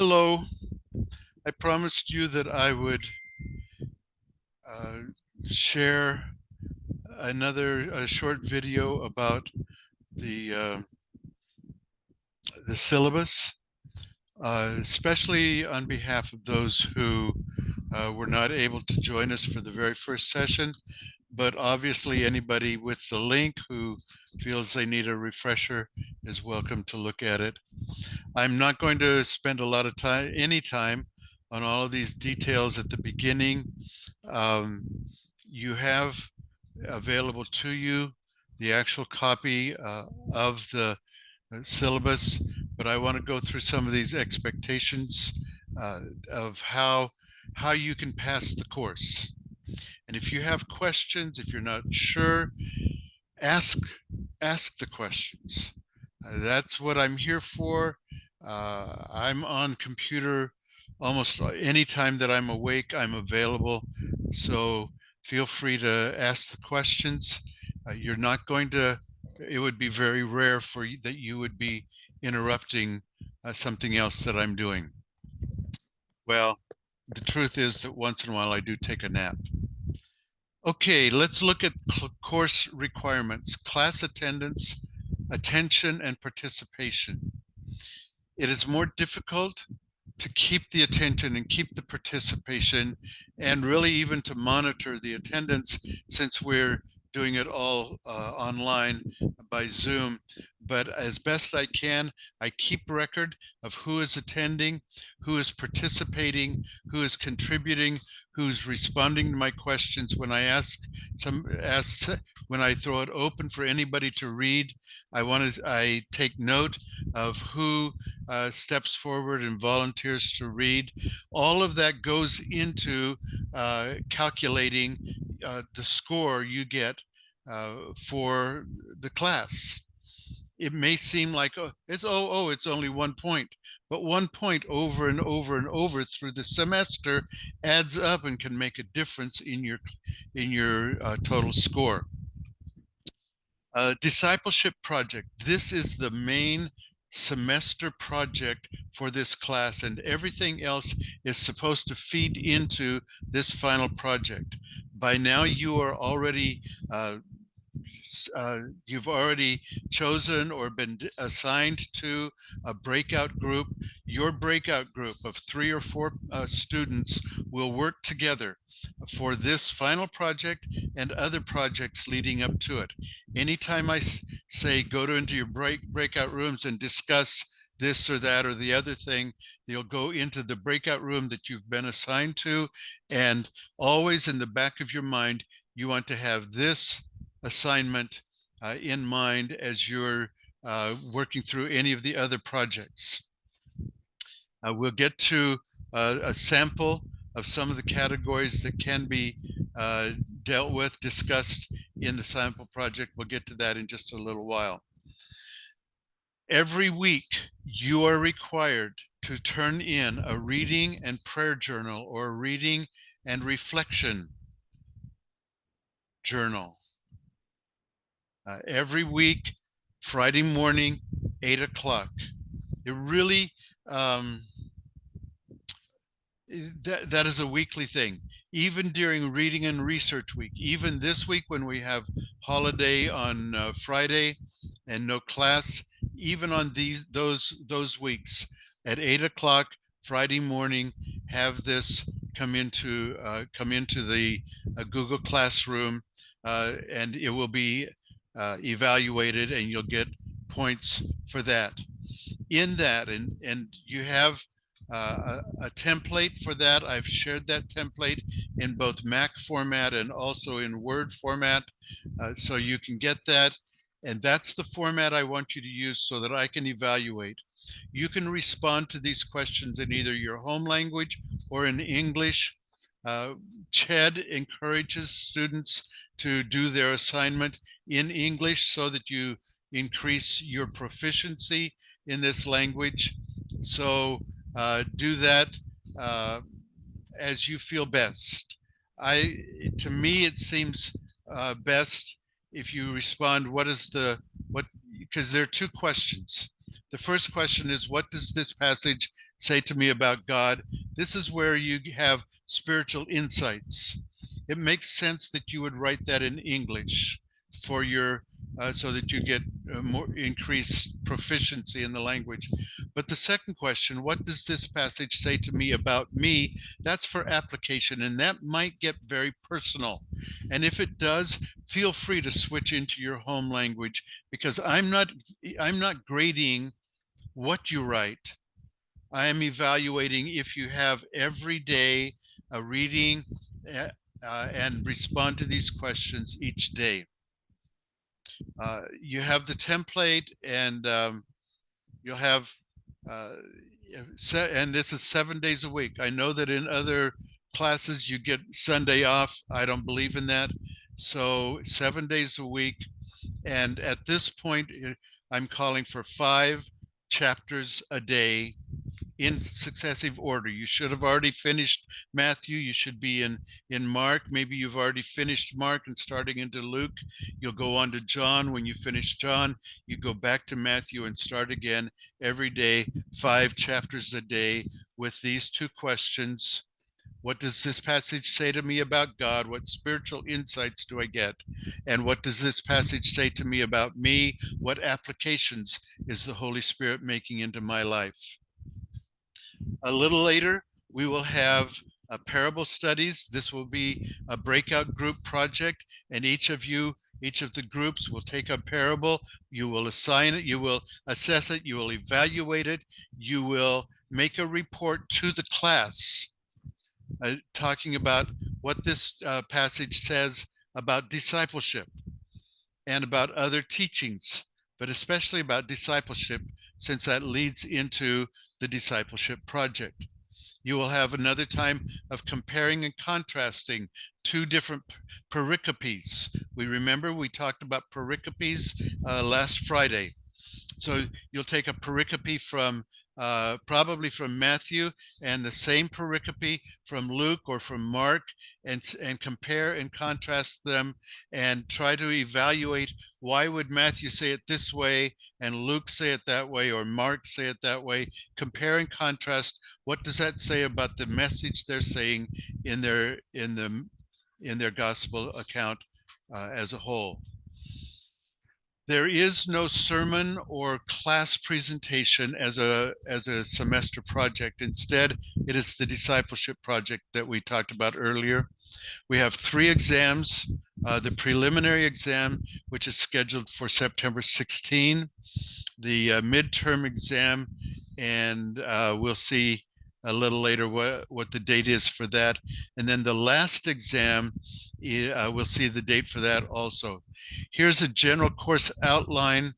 Hello. I promised you that I would uh, share another short video about the uh, the syllabus, especially on behalf of those who were not able to join us for the very first session. But obviously, anybody with the link who feels they need a refresher is welcome to look at it. I'm not going to spend a lot of any time on all of these details at the beginning. Um, you have available to you the actual copy of the syllabus, but I want to go through some of these expectations uh, of how you can pass the course. And if you have questions, if you're not sure, ask ask the questions. That's what I'm here for. I'm on computer almost any time that I'm awake. I'm available, so feel free to ask the questions. You're not going to. It would be very rare for you that you would be interrupting something else that I'm doing. Well, the truth is that once in a while I do take a nap. Okay, let's look at course requirements: class attendance, attention, and participation. It is more difficult to keep the attention and keep the participation, and really even to monitor the attendance, since we're doing it all online by Zoom. But as best I can, I keep record of who is attending, who is participating, who is contributing, who's responding to my questions. When I when I throw it open for anybody to read, I take note of who steps forward and volunteers to read. All of that goes into calculating the score you get for the class. It may seem like it's only 1 point, but 1 point over and over and over through the semester adds up and can make a difference in your total score. Discipleship project. This is the main semester project for this class, and everything else is supposed to feed into this final project. By now, you are already you've already chosen or been assigned to a breakout group. Your breakout group of 3 or 4 students will work together for this final project and other projects leading up to it. Anytime I say go into your breakout rooms and discuss this or that or the other thing, you'll go into the breakout room that you've been assigned to, and always in the back of your mind, you want to have this assignment in mind as you're working through any of the other projects. We'll get to a sample of some of the categories that can be dealt with, discussed in the sample project. We'll get to that in just a little while. Every week, you are required to turn in a reading and prayer journal or a reading and reflection journal. Every week, Friday morning, 8 o'clock. It really, that is a weekly thing. Even during reading and research week, even this week when we have holiday on Friday and no class, even on those weeks at 8 o'clock Friday morning, have this come into the Google Classroom, and it will be evaluated, and you'll get points for that. In that, and you have a template for that. I've shared that template in both Mac format and also in Word format, so you can get that. And that's the format I want you to use so that I can evaluate. You can respond to these questions in either your home language or in English. CHED encourages students to do their assignment in English so that you increase your proficiency in this language. So do that as you feel best. To me, it seems best if you respond, because there are 2 questions. The first question is, what does this passage say to me about God, this is where you have spiritual insights. It makes sense that you would write that in English for your so that you get more increased proficiency in the language. But the second question, what does this passage say to me about me? That's for application, and that might get very personal. And if it does, feel free to switch into your home language, because I'm not grading what you write. I am evaluating if you have every day a reading and respond to these questions each day. You have the template, and you'll have, and this is 7 days a week. I know that in other classes you get Sunday off. I don't believe in that. So 7 days a week. And at this point, I'm calling for 5 chapters a day in successive order. You should have already finished Matthew. You should be in Mark. Maybe you've already finished Mark and starting into Luke. You'll go on to John. When you finish John, you go back to Matthew and start again every day, 5 chapters a day with these 2 questions. What does this passage say to me about God? What spiritual insights do I get? And what does this passage say to me about me? What applications is the Holy Spirit making into my life? A little later, we will have parable studies. This will be a breakout group project, and each of the groups will take a parable. You will assign it, you will assess it, you will evaluate it, you will make a report to the class talking about what this passage says about discipleship and about other teachings, but especially about discipleship, since that leads into the discipleship project. You will have another time of comparing and contrasting 2 different pericopes. We talked about pericopes last Friday. So you'll take a pericope from probably from Matthew, and the same pericope from Luke or from Mark, and compare and contrast them and try to evaluate, why would Matthew say it this way and Luke say it that way, or Mark say it that way? Compare and contrast. What does that say about the message they're saying in their gospel account as a whole? There is no sermon or class presentation as a semester project. Instead, it is the discipleship project that we talked about earlier. We have 3 exams. The preliminary exam, which is scheduled for September 16, the midterm exam, and we'll see a little later what the date is for that. And then the last exam, we'll see the date for that also. Here's a general course outline.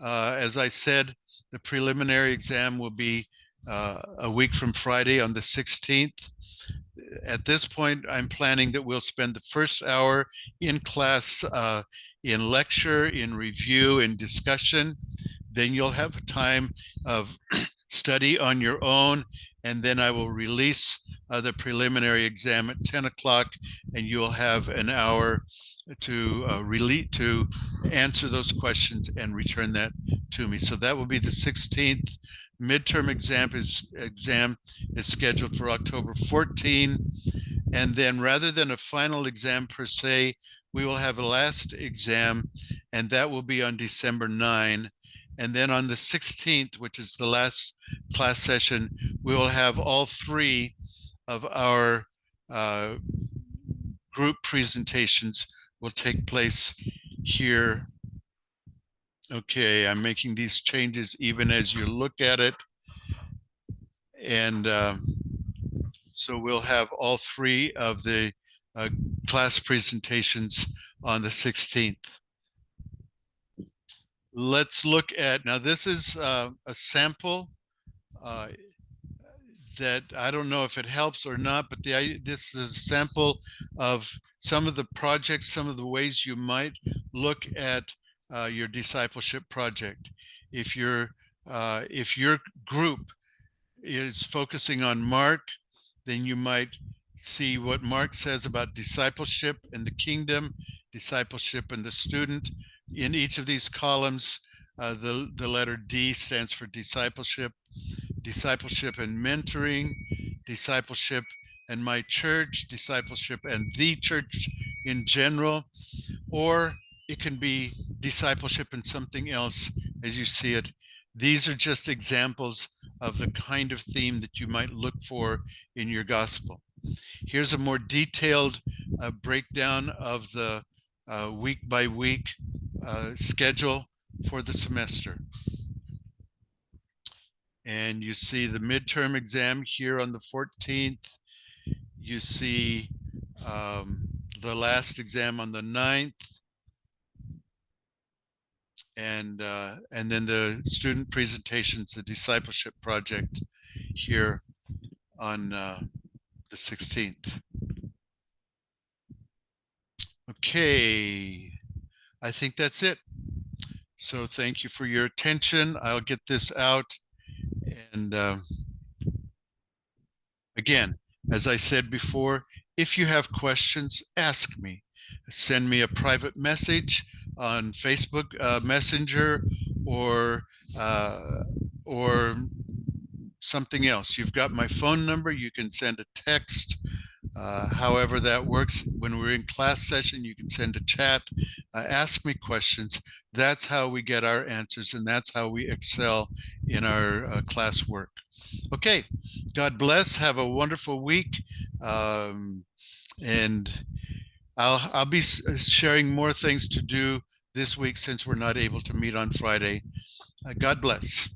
As I said, the preliminary exam will be a week from Friday on the 16th. At this point, I'm planning that we'll spend the first hour in class in lecture, in review, in discussion. Then you'll have a time of study on your own, and then I will release the preliminary exam at 10 o'clock, and you'll have an hour to answer those questions and return that to me. So that will be the 16th. Midterm exam is scheduled for October 14. And then, rather than a final exam per se, we will have a last exam, and that will be on December 9. And then on the 16th, which is the last class session, we will have all 3 of our group presentations will take place here. Okay, I'm making these changes even as you look at it. And so we'll have all 3 of the class presentations on the 16th. Let's look at, now this is a sample that I don't know if it helps or not, but this is a sample of some of the projects, some of the ways you might look at your discipleship project. If your group is focusing on Mark, then you might see what Mark says about discipleship and the kingdom, discipleship and the student. In each of these columns, the letter D stands for discipleship. discipleship and mentoring, discipleship and my church, discipleship and the church in general, or it can be discipleship and something else as you see it. These are just examples of the kind of theme that you might look for in your gospel. Here's a more detailed breakdown of the week by week schedule for the semester. And you see the midterm exam here on the 14th. You see the last exam on the 9th. And then the student presentations, the discipleship project here on the 16th. Okay, I think that's it. So thank you for your attention. I'll get this out. And again, as I said before, if you have questions, ask me. Send me a private message on Facebook Messenger or something else. You've got my phone number. You can send a text. However that works. When we're in class session, you can send a chat, ask me questions. That's how we get our answers, and that's how we excel in our class work. Okay, God bless. Have a wonderful week. And I'll be sharing more things to do this week since we're not able to meet on Friday. God bless.